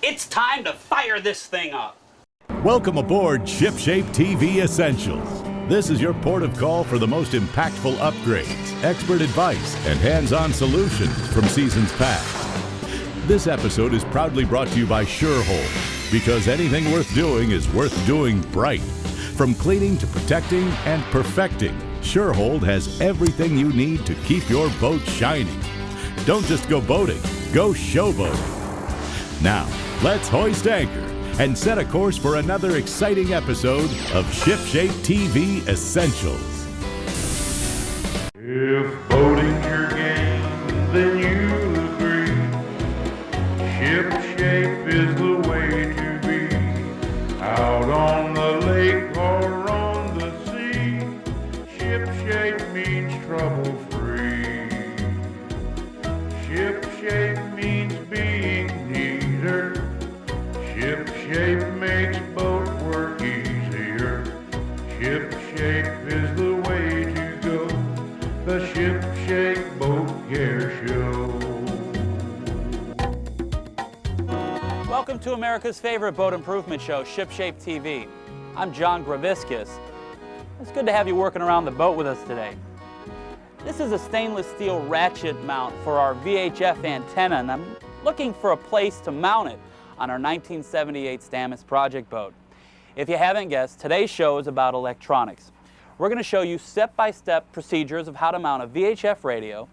It's time to fire this thing up. Welcome aboard ShipShape TV Essentials. This is your port of call for the most impactful upgrades, expert advice, and hands-on solutions from seasons past. This episode is proudly brought to you by SureHold, because anything worth doing is worth doing bright. From cleaning to protecting and perfecting, SureHold has everything you need to keep your boat shining. Don't just go boating, go showboating. Now, let's hoist anchor and set a course for another exciting episode of ShipShape TV Essentials. If boating's your game, then you'll agree. ShipShape is the way to be. Out on the lake or on the sea, ShipShape means trouble-free. ShipShape means being neater. ShipShape makes boat work easier. ShipShape is the way to go. The ShipShape Boat Care Show. Welcome to America's favorite boat improvement show, ShipShape TV. I'm John Greviskis. It's good to have you working around the boat with us today. This is a stainless steel ratchet mount for our VHF antenna, and I'm looking for a place to mount it on our 1978 Stamas project boat. If you haven't guessed, today's show is about electronics. We're going to show you step-by-step procedures of how to mount a VHF radio,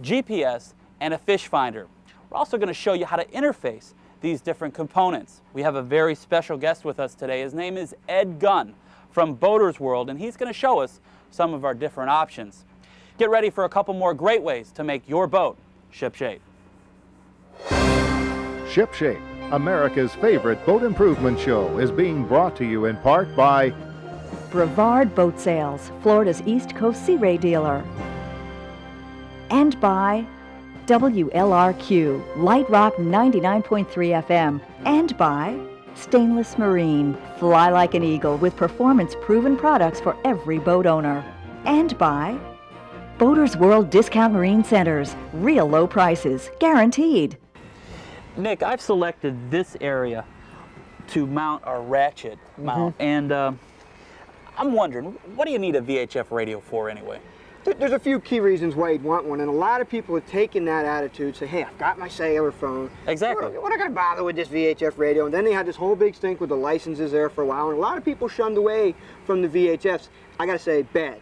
GPS, and a fish finder. We're also going to show you how to interface these different components. We have a very special guest with us today. His name is Ed Gunn from Boaters World, and he's going to show us some of our different options. Get ready for a couple more great ways to make your boat shipshape. ShipShape, America's favorite boat improvement show, is being brought to you in part by Brevard Boat Sales, Florida's East Coast Sea Ray dealer. And by WLRQ, Light Rock 99.3 FM. And by Stainless Marine, fly like an eagle with performance-proven products for every boat owner. And by Boaters World Discount Marine Centers, real low prices, guaranteed. Nick, I've selected this area to mount our ratchet mount, and I'm wondering, what do you need a VHF radio for anyway? There's a few key reasons why you'd want one, and a lot of people have taken that attitude, say, hey, I've got my cellular phone. Exactly. What am I going to bother with this VHF radio? And then they had this whole big stink with the licenses there for a while, and a lot of people shunned away from the VHFs. I got to say, bad.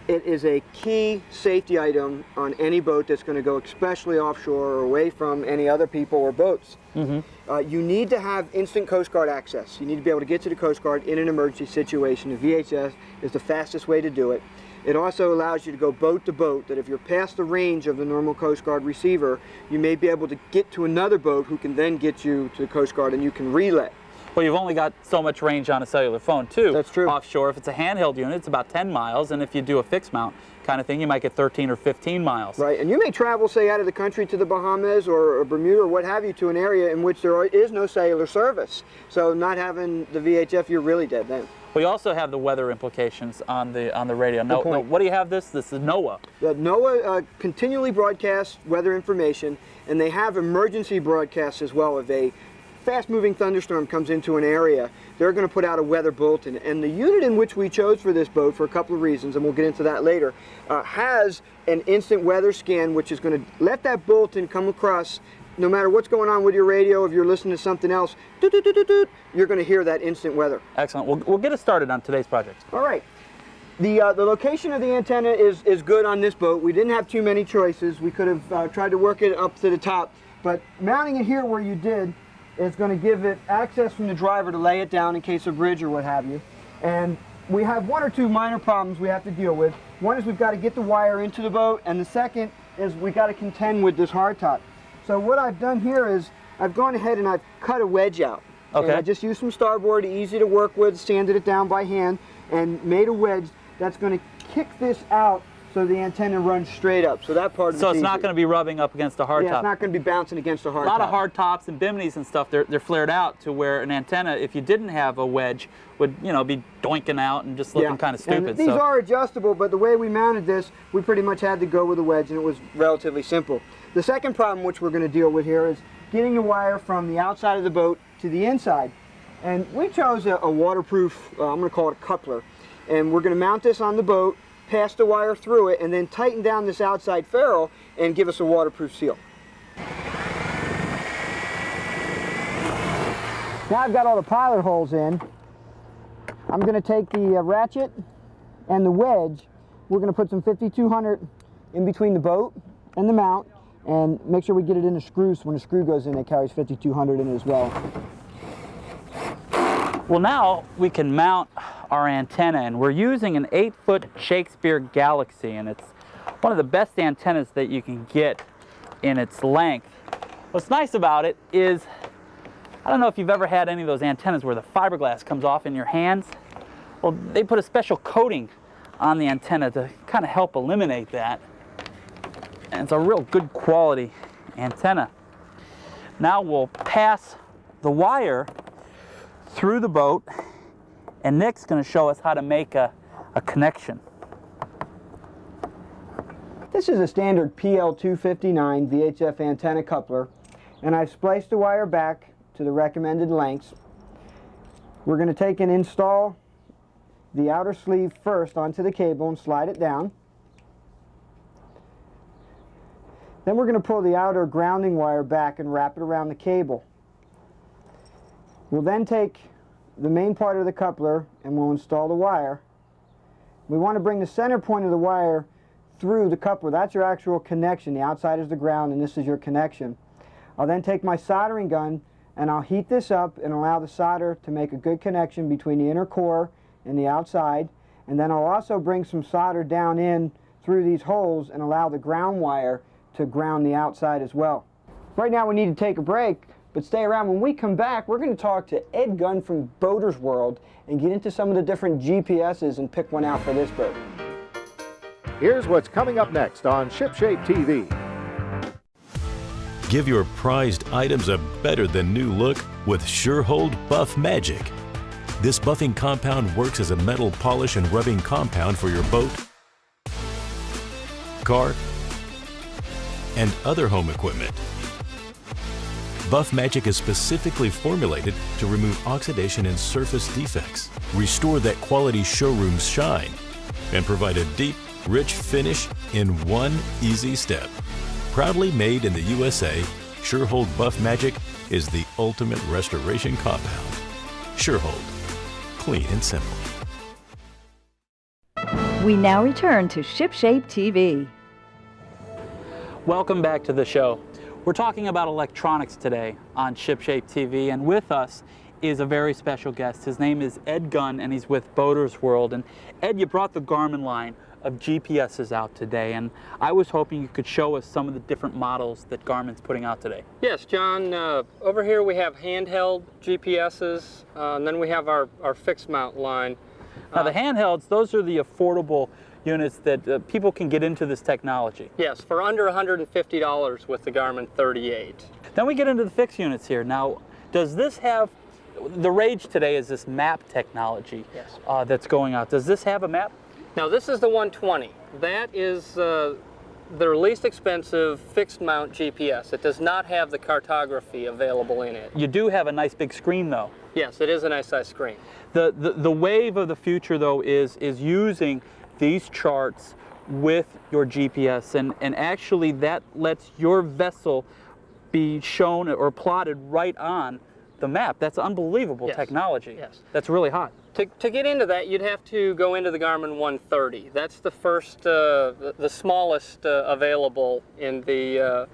It is a key safety item on any boat that's going to go especially offshore or away from any other people or boats. You need to have instant Coast Guard access. You need to be able to get to the Coast Guard in an emergency situation. The VHF is the fastest way to do it. It also allows you to go boat to boat, that if you're past the range of the normal Coast Guard receiver, you may be able to get to another boat who can then get you to the Coast Guard, and you can relay. Well, you've only got so much range on a cellular phone, too. That's true. Offshore, if it's a handheld unit, it's about 10 miles, and if you do a fixed mount kind of thing, you might get 13 or 15 miles. Right, and you may travel, say, out of the country to the Bahamas or Bermuda or what have you, to an area in which there is no cellular service. So not having the VHF, you're really dead then. We also have the weather implications on the radio. Now, what do you have this? This is NOAA. The NOAA continually broadcasts weather information, and they have emergency broadcasts as well. If a fast-moving thunderstorm comes into an area, they're going to put out a weather bulletin. And the unit in which we chose for this boat, for a couple of reasons, and we'll get into that later, has an instant weather scan, which is going to let that bulletin come across. No matter what's going on with your radio, if you're listening to something else, you're going to hear that instant weather. Excellent. We'll get us started on today's project. All right. The location of the antenna is good on this boat. We didn't have too many choices. We could have tried to work it up to the top, but mounting it here where you did is going to give it access from the driver to lay it down in case of bridge or what have you. And we have one or two minor problems we have to deal with. One is we've got to get the wire into the boat, and the second is we've got to contend with this hardtop. So what I've done here is I've gone ahead and I've cut a wedge out. Okay. And I just used some starboard, easy to work with, sanded it down by hand, and made a wedge that's going to kick this out so the antenna runs straight up. So that part of So it's not going to be rubbing up against a hard Yeah, top. it's not going to be bouncing against a hard top. A lot top. of hard tops and biminis and stuff, they're flared out to where an antenna, if you didn't have a wedge, would be doinking out and just looking kind of stupid. And these are adjustable, but the way we mounted this, we pretty much had to go with a wedge, and it was relatively simple. The second problem which we're going to deal with here is getting the wire from the outside of the boat to the inside. And we chose a waterproof, I'm going to call it a coupler. And we're going to mount this on the boat, pass the wire through it, and then tighten down this outside ferrule and give us a waterproof seal. Now I've got all the pilot holes in. I'm going to take the ratchet and the wedge. We're going to put some 5200 in between the boat and the mount and make sure we get it in the screw, so when the screw goes in it carries 5200 in it as well. Well, now we can mount our antenna, and we're using an 8-foot Shakespeare Galaxy, and it's one of the best antennas that you can get in its length. What's nice about it is, I don't know if you've ever had any of those antennas where the fiberglass comes off in your hands. Well, they put a special coating on the antenna to kind of help eliminate that. And it's a real good quality antenna. Now we'll pass the wire through the boat, and Nick's going to show us how to make a connection. This is a standard PL259 VHF antenna coupler, and I've spliced the wire back to the recommended lengths. We're going to take and install the outer sleeve first onto the cable and slide it down. Then we're going to pull the outer grounding wire back and wrap it around the cable. We'll then take the main part of the coupler and we'll install the wire. We want to bring the center point of the wire through the coupler. That's your actual connection. The outside is the ground and this is your connection. I'll then take my soldering gun and I'll heat this up and allow the solder to make a good connection between the inner core and the outside. And then I'll also bring some solder down in through these holes and allow the ground wire to ground the outside as well. Right now we need to take a break, but stay around. When we come back, we're going to talk to Ed Gunn from Boater's World and get into some of the different GPSs and pick one out for this boat. Here's what's coming up next on ShipShape TV. Give your prized items a better-than-new look with SureHold Buff Magic. This buffing compound works as a metal polish and rubbing compound for your boat, car, and other home equipment. Buff Magic is specifically formulated to remove oxidation and surface defects, restore that quality showroom shine, and provide a deep, rich finish in one easy step. Proudly made in the USA, SureHold Buff Magic is the ultimate restoration compound. SureHold, clean and simple. We now return to ShipShape TV. Welcome back to the show. We're talking about electronics today on ShipShape TV, and with us is a very special guest. His name is Ed Gunn, and he's with Boater's World. And Ed, you brought the Garmin line of GPSs out today, and I was hoping you could show us some of the different models that Garmin's putting out today. Yes, John. Over here we have handheld GPSs, and then we have our fixed mount line. Now the handhelds, those are the affordable units that people can get into this technology. Yes, for under $150 with the Garmin 38. Then we get into the fixed units here. Now, does this have, the rage today is this map technology. Yes. That's going out. Does this have a map? Now this is the 120. That is their least expensive fixed mount GPS. It does not have the cartography available in it. You do have a nice big screen though. Yes, it is a nice size screen. The wave of the future though is using these charts with your GPS, and actually that lets your vessel be shown or plotted right on the map. That's unbelievable technology. Yes. That's really hot. To get into that, you'd have to go into the Garmin 130. That's the first, the smallest available in the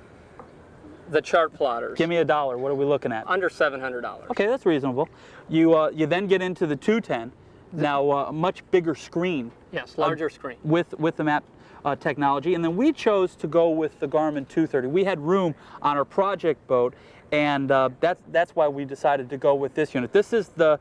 chart plotters. Give me $1. What are we looking at? Under $700. Okay, that's reasonable. You then get into the 210. Now a much bigger screen. Yes, larger screen. With the map technology, and then we chose to go with the Garmin 230. We had room on our project boat, and that's why we decided to go with this unit. This is the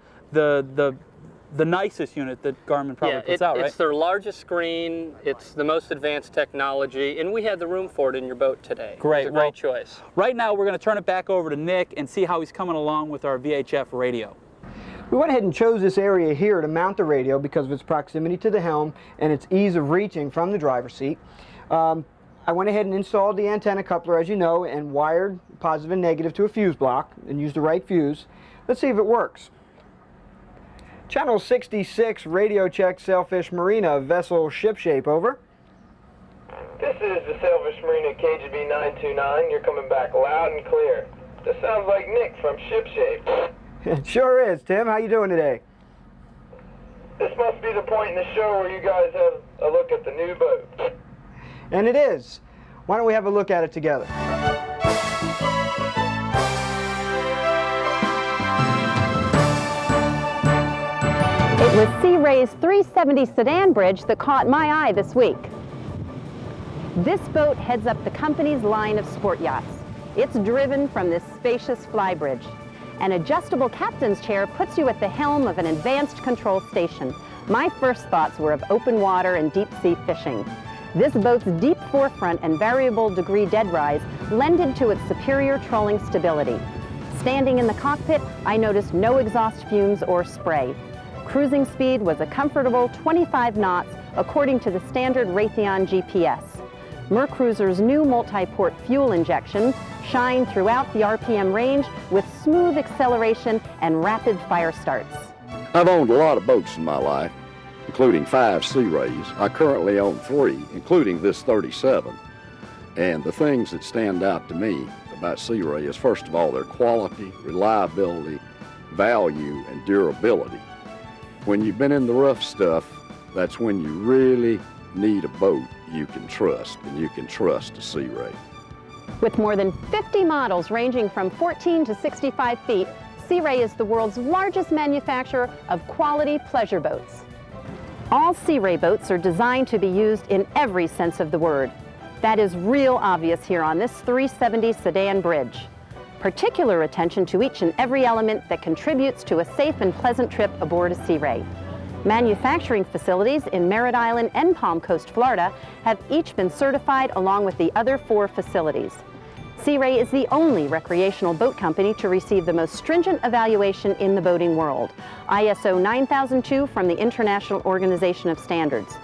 nicest unit that Garmin probably puts out, right? It's their largest screen, it's the most advanced technology, and we had the room for it in your boat today. Great. It was a great choice. Right now we're going to turn it back over to Nick and see how he's coming along with our VHF radio. We went ahead and chose this area here to mount the radio because of its proximity to the helm and its ease of reaching from the driver's seat. I went ahead and installed the antenna coupler, as you know, and wired positive and negative to a fuse block and used the right fuse. Let's see if it works. Channel 66, radio check, Sailfish Marina, vessel shipshape, over. This is the Sailfish Marina KGB 929. You're coming back loud and clear. This sounds like Nick from Shipshape. It sure is, Tim. How you doing today? This must be the point in the show where you guys have a look at the new boat. And it is. Why don't we have a look at it together? It was Sea Ray's 370 sedan bridge that caught my eye this week. This boat heads up the company's line of sport yachts. It's driven from this spacious flybridge. An adjustable captain's chair puts you at the helm of an advanced control station. My first thoughts were of open water and deep sea fishing. This boat's deep forefront and variable degree dead rise lended to its superior trolling stability. Standing in the cockpit, I noticed no exhaust fumes or spray. Cruising speed was a comfortable 25 knots according to the standard Raytheon GPS. Mercruiser's new multi-port fuel injection shined throughout the RPM range with smooth acceleration and rapid fire starts. I've owned a lot of boats in my life, including 5 Sea Rays. I currently own 3, including this 37. And the things that stand out to me about Sea Ray is, first of all, their quality, reliability, value, and durability. When you've been in the rough stuff, that's when you really need a boat you can trust, and you can trust a Sea Ray. With more than 50 models ranging from 14 to 65 feet, Sea Ray is the world's largest manufacturer of quality pleasure boats. All Sea Ray boats are designed to be used in every sense of the word. That is real obvious here on this 370 sedan bridge. Particular attention to each and every element that contributes to a safe and pleasant trip aboard a Sea Ray. Manufacturing facilities in Merritt Island and Palm Coast, Florida, have each been certified along with the other 4 facilities. Sea Ray is the only recreational boat company to receive the most stringent evaluation in the boating world, ISO 9002 from the International Organization of Standards.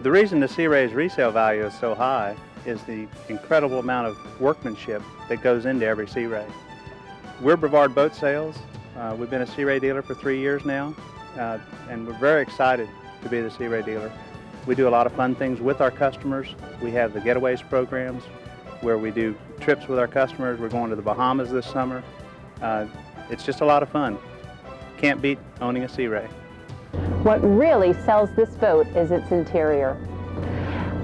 The reason the Sea Ray's resale value is so high is the incredible amount of workmanship that goes into every Sea Ray. We're Brevard Boat Sales. We've been a Sea Ray dealer for 3 years now. And we're very excited to be the Sea Ray dealer. We do a lot of fun things with our customers. We have the Getaways programs where we do trips with our customers. We're going to the Bahamas this summer. It's just a lot of fun. Can't beat owning a Sea Ray. What really sells this boat is its interior.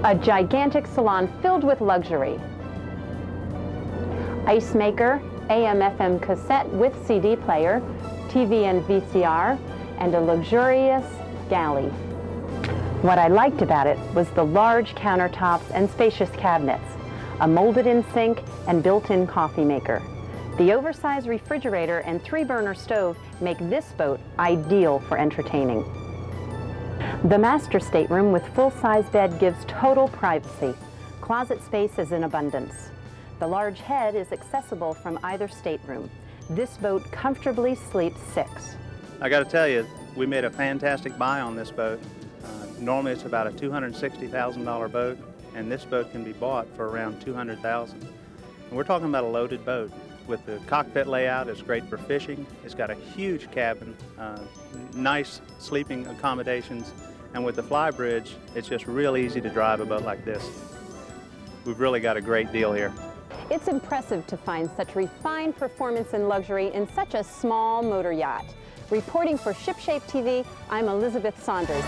A gigantic salon filled with luxury. Ice maker, AM/FM cassette with CD player, TV and VCR, and a luxurious galley. What I liked about it was the large countertops and spacious cabinets, a molded-in sink and built-in coffee maker. The oversized refrigerator and 3-burner stove make this boat ideal for entertaining. The master stateroom with full-size bed gives total privacy. Closet space is in abundance. The large head is accessible from either stateroom. This boat comfortably sleeps 6. I got to tell you, we made a fantastic buy on this boat. Normally it's about a $260,000 boat, and this boat can be bought for around $200,000. And we're talking about a loaded boat. With the cockpit layout, it's great for fishing. It's got a huge cabin, nice sleeping accommodations, and with the fly bridge, it's just real easy to drive a boat like this. We've really got a great deal here. It's impressive to find such refined performance and luxury in such a small motor yacht. Reporting for Shipshape TV, I'm Elizabeth Saunders.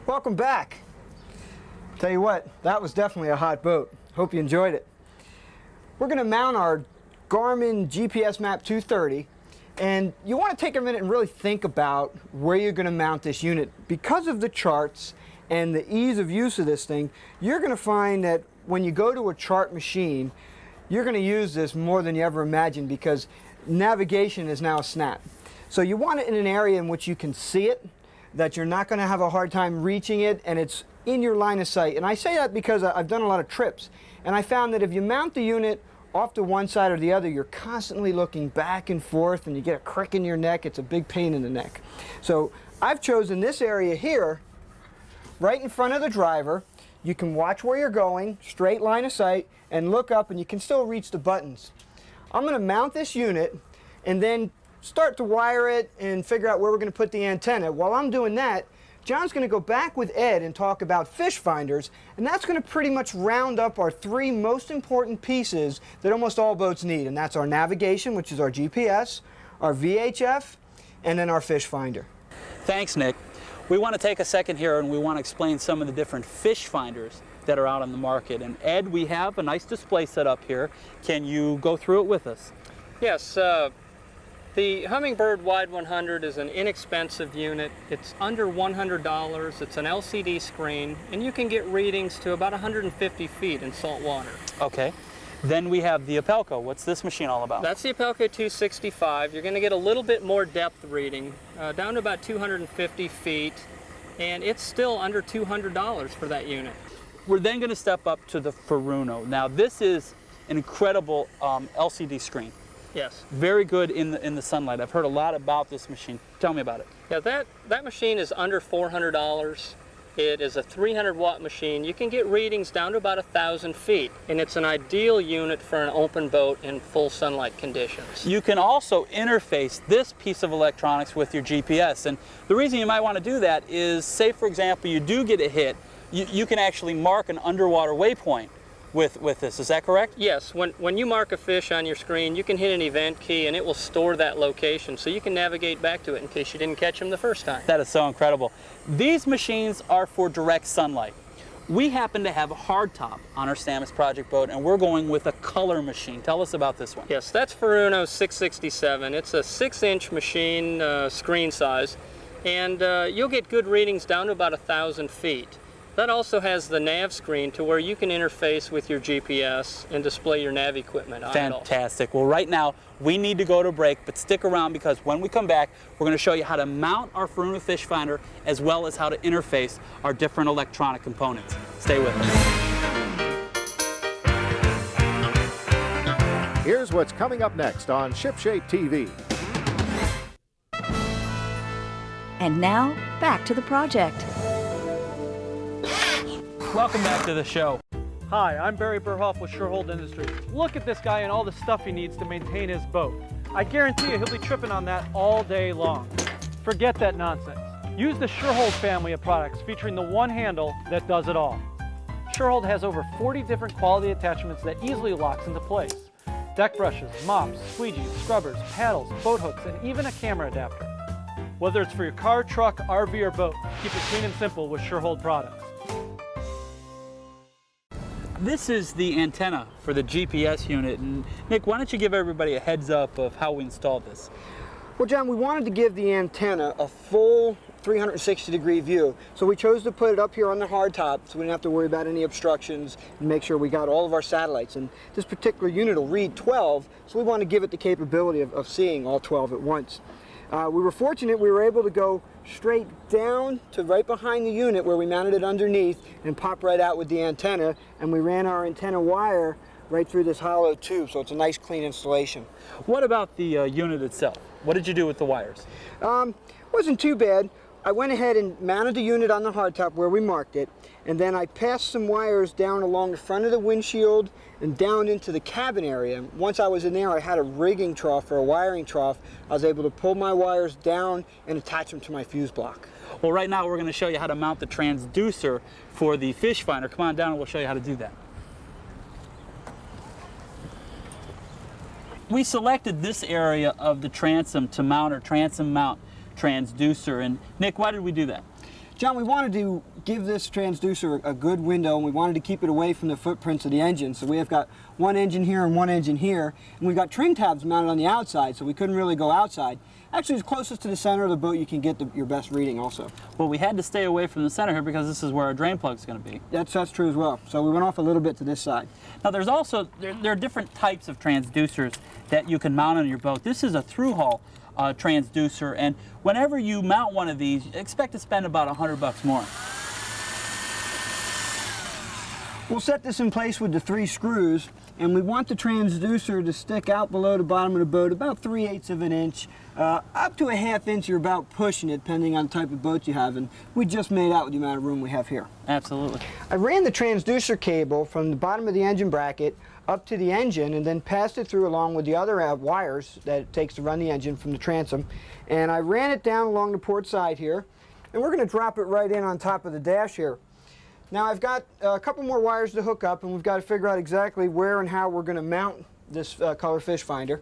Welcome back. Tell you what, that was definitely a hot boat. Hope you enjoyed it. We're going to mount our Garmin GPS Map 230, and you want to take a minute and really think about where you're going to mount this unit. Because of the charts and the ease of use of this thing, you're going to find that when you go to a chart machine, you're going to use this more than you ever imagined because navigation is now a snap. So you want it in an area in which you can see it, that you're not going to have a hard time reaching it, and it's in your line of sight. And I say that because I've done a lot of trips, and I found that if you mount the unit off to one side or the other, you're constantly looking back and forth and you get a crick in your neck. It's a big pain in the neck. So I've chosen this area here, right in front of the driver. You can watch where you're going, straight line of sight, and look up and you can still reach the buttons. I'm going to mount this unit and then start to wire it and figure out where we're going to put the antenna. While I'm doing that, John's going to go back with Ed and talk about fish finders, and that's going to pretty much round up our three most important pieces that almost all boats need, and that's our navigation, which is our GPS, our VHF, and then our fish finder. Thanks, Nick. We want to take a second here and we want to explain some of the different fish finders that are out on the market. And Ed, we have a nice display set up here. Can you go through it with us? Yes. The Humminbird Wide 100 is an inexpensive unit. It's under $100. It's an LCD screen, and you can get readings to about 150 feet in salt water. Okay. Then we have the Apelco. What's this machine all about? That's the Apelco 265. You're going to get a little bit more depth reading, down to about 250 feet, and it's still under $200 for that unit. We're then going to step up to the Furuno. Now, this is an incredible LCD screen. Yes. Very good in the sunlight. I've heard a lot about this machine. Tell me about it. Yeah, that machine is under $400. It is a 300-watt machine. You can get readings down to about 1,000 feet, and it's an ideal unit for an open boat in full sunlight conditions. You can also interface this piece of electronics with your GPS, and the reason you might want to do that is, say for example, you do get a hit, you can actually mark an underwater waypoint with this. Is that correct? Yes. When you mark a fish on your screen, you can hit an event key and it will store that location so you can navigate back to it in case you didn't catch them the first time. That is so incredible. These machines are for direct sunlight. We happen to have a hardtop on our Stamas project boat, and we're going with a color machine. Tell us about this one. Yes, that's Furuno 667. It's a 6-inch machine, screen size, and you'll get good readings down to about 1,000 feet. That also has the nav screen to where you can interface with your GPS and display your nav equipment on it all. Fantastic. Well, right now we need to go to break, but stick around because when we come back, we're going to show you how to mount our Furuno fish finder as well as how to interface our different electronic components. Stay with us. Here's what's coming up next on ShipShape TV. And now, back to the project. Welcome back to the show. Hi, I'm Barry Burhoff with Surehold Industries. Look at this guy and all the stuff he needs to maintain his boat. I guarantee you he'll be tripping on that all day long. Forget that nonsense. Use the Surehold family of products featuring the one handle that does it all. Surehold has over 40 different quality attachments that easily locks into place. Deck brushes, mops, squeegees, scrubbers, paddles, boat hooks, and even a camera adapter. Whether it's for your car, truck, RV, or boat, keep it clean and simple with Surehold products. This is the antenna for the GPS unit, and Nick, why don't you give everybody a heads up of how we installed this? Well, John, we wanted to give the antenna a full 360-degree view, so we chose to put it up here on the hardtop so we didn't have to worry about any obstructions and make sure we got all of our satellites. And this particular unit will read 12, so we want to give it the capability of seeing all 12 at once. We were fortunate we were able to go straight down to right behind the unit where we mounted it underneath and pop right out with the antenna, and we ran our antenna wire right through this hollow tube, so it's a nice clean installation. What about the unit itself? What did you do with the wires? Wasn't too bad. I went ahead and mounted the unit on the hardtop where we marked it, and then I passed some wires down along the front of the windshield and down into the cabin area. Once I was in there, I had a rigging trough or a wiring trough. I was able to pull my wires down and attach them to my fuse block. Well, right now we're going to show you how to mount the transducer for the fish finder. Come on down and we'll show you how to do that. We selected this area of the transom to mount our transom mount transducer. And Nick, why did we do that? John, we wanted to give this transducer a good window, and we wanted to keep it away from the footprints of the engine. So we have got one engine here and one engine here, and we've got trim tabs mounted on the outside, so we couldn't really go outside. Actually, it's closest to the center of the boat you can get your best reading also. Well, we had to stay away from the center here because this is where our drain plug is going to be. That's true as well. So we went off a little bit to this side. Now there's also, there are different types of transducers that you can mount on your boat. This is a through-hull transducer, and whenever you mount one of these, expect to spend about $100 more. We'll set this in place with the 3 screws, and we want the transducer to stick out below the bottom of the boat about 3/8 of an inch. Up to a 1/2 inch, you're about pushing it, depending on the type of boat you have, and we just made out with the amount of room we have here. Absolutely. I ran the transducer cable from the bottom of the engine bracket up to the engine and then passed it through along with the other wires that it takes to run the engine from the transom. And I ran it down along the port side here, and we're going to drop it right in on top of the dash here. Now I've got a couple more wires to hook up, and we've got to figure out exactly where and how we're going to mount this color fish finder.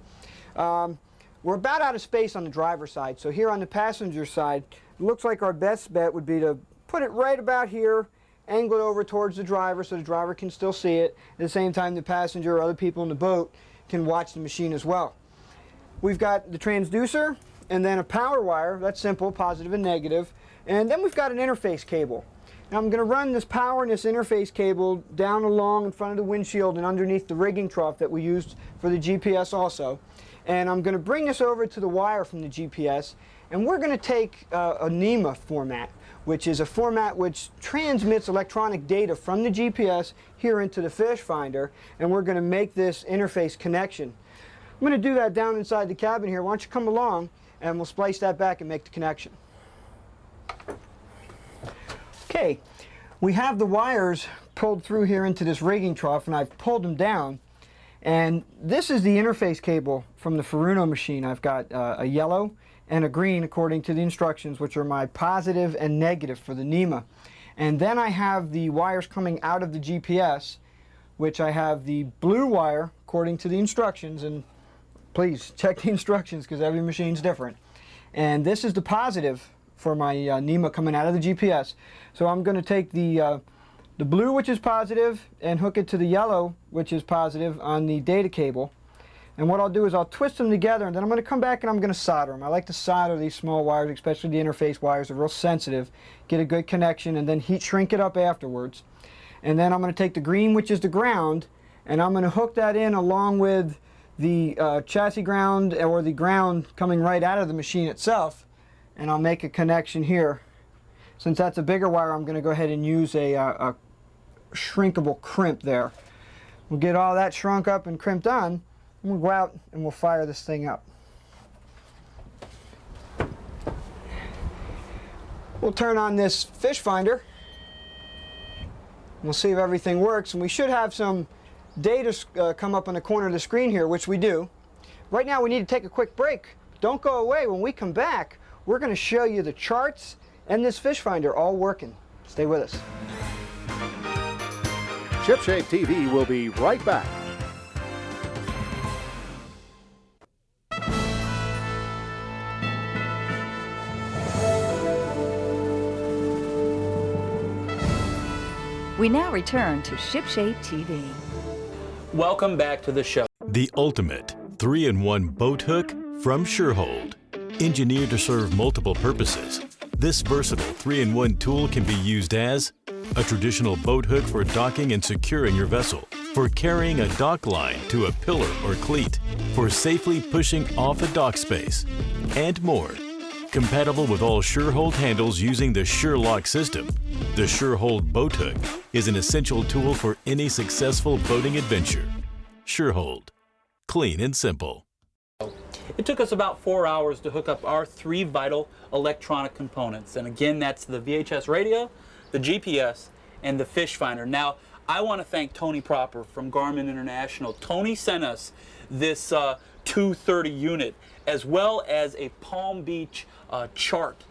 We're about out of space on the driver's side, so here on the passenger side, it looks like our best bet would be to put it right about here, angle it over towards the driver so the driver can still see it. At the same time, the passenger or other people in the boat can watch the machine as well. We've got the transducer and then a power wire. That's simple, positive and negative. And then we've got an interface cable. Now I'm going to run this power and this interface cable down along in front of the windshield and underneath the rigging trough that we used for the GPS also. And I'm going to bring this over to the wire from the GPS, and we're going to take a NEMA format, which is a format which transmits electronic data from the GPS here into the fish finder, and we're going to make this interface connection. I'm going to do that down inside the cabin here. Why don't you come along and we'll splice that back and make the connection. Okay, we have the wires pulled through here into this rigging trough, and I've pulled them down. And this is the interface cable from the Furuno machine. I've got a yellow and a green according to the instructions, which are my positive and negative for the NEMA. And then I have the wires coming out of the GPS, which I have the blue wire according to the instructions, and please check the instructions because every machine's different. And this is the positive for my NEMA coming out of the GPS. So I'm going to take the blue, which is positive, and hook it to the yellow, which is positive, on the data cable. And what I'll do is I'll twist them together, and then I'm going to come back and I'm going to solder them. I like to solder these small wires, especially the interface wires. They're real sensitive. Get a good connection, and then heat shrink it up afterwards. And then I'm going to take the green, which is the ground, and I'm going to hook that in along with the chassis ground, or the ground coming right out of the machine itself, and I'll make a connection here. Since that's a bigger wire, I'm going to go ahead and use a shrinkable crimp there. We'll get all that shrunk up and crimped on, and we'll go out and we'll fire this thing up. We'll turn on this fish finder. We'll see if everything works, and we should have some data come up on the corner of the screen here, which we do. Right now we need to take a quick break. Don't go away. When we come back, we're going to show you the charts and this fish finder all working. Stay with us. ShipShape TV will be right back. We now return to ShipShape TV. Welcome back to the show. The ultimate 3-in-1 boat hook from Surehold. Engineered to serve multiple purposes, this versatile 3-in-1 tool can be used as a traditional boat hook for docking and securing your vessel, for carrying a dock line to a pillar or cleat, for safely pushing off a dock space, and more. Compatible with all Surehold handles using the SureLock system, the Surehold boat hook is an essential tool for any successful boating adventure. Surehold. Clean and simple. It took us about 4 hours to hook up our 3 vital electronic components. And again, that's the VHS radio, the GPS, and the fish finder. Now, I want to thank Tony Proper from Garmin International. Tony sent us this 230 unit, as well as a Palm Beach chart.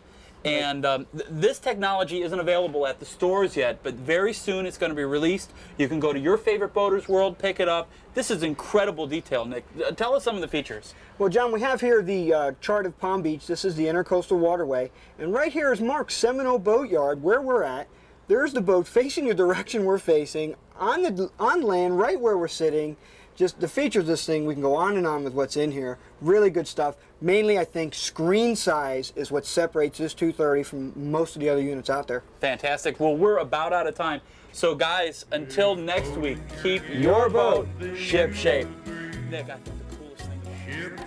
And this technology isn't available at the stores yet, but very soon it's going to be released. You can go to your favorite Boaters World, pick it up. This is incredible detail, Nick. Tell us some of the features. Well, John, we have here the chart of Palm Beach. This is the Intercoastal Waterway. And right here is marked Seminole Boatyard, where we're at. There's the boat facing the direction we're facing, on land, right where we're sitting. Just the features of this thing, we can go on and on with what's in here. Really good stuff. Mainly, I think, screen size is what separates this 230 from most of the other units out there. Fantastic. Well, we're about out of time. So, guys, until next week, keep your boat ship shape. Nick, I think the coolest thing.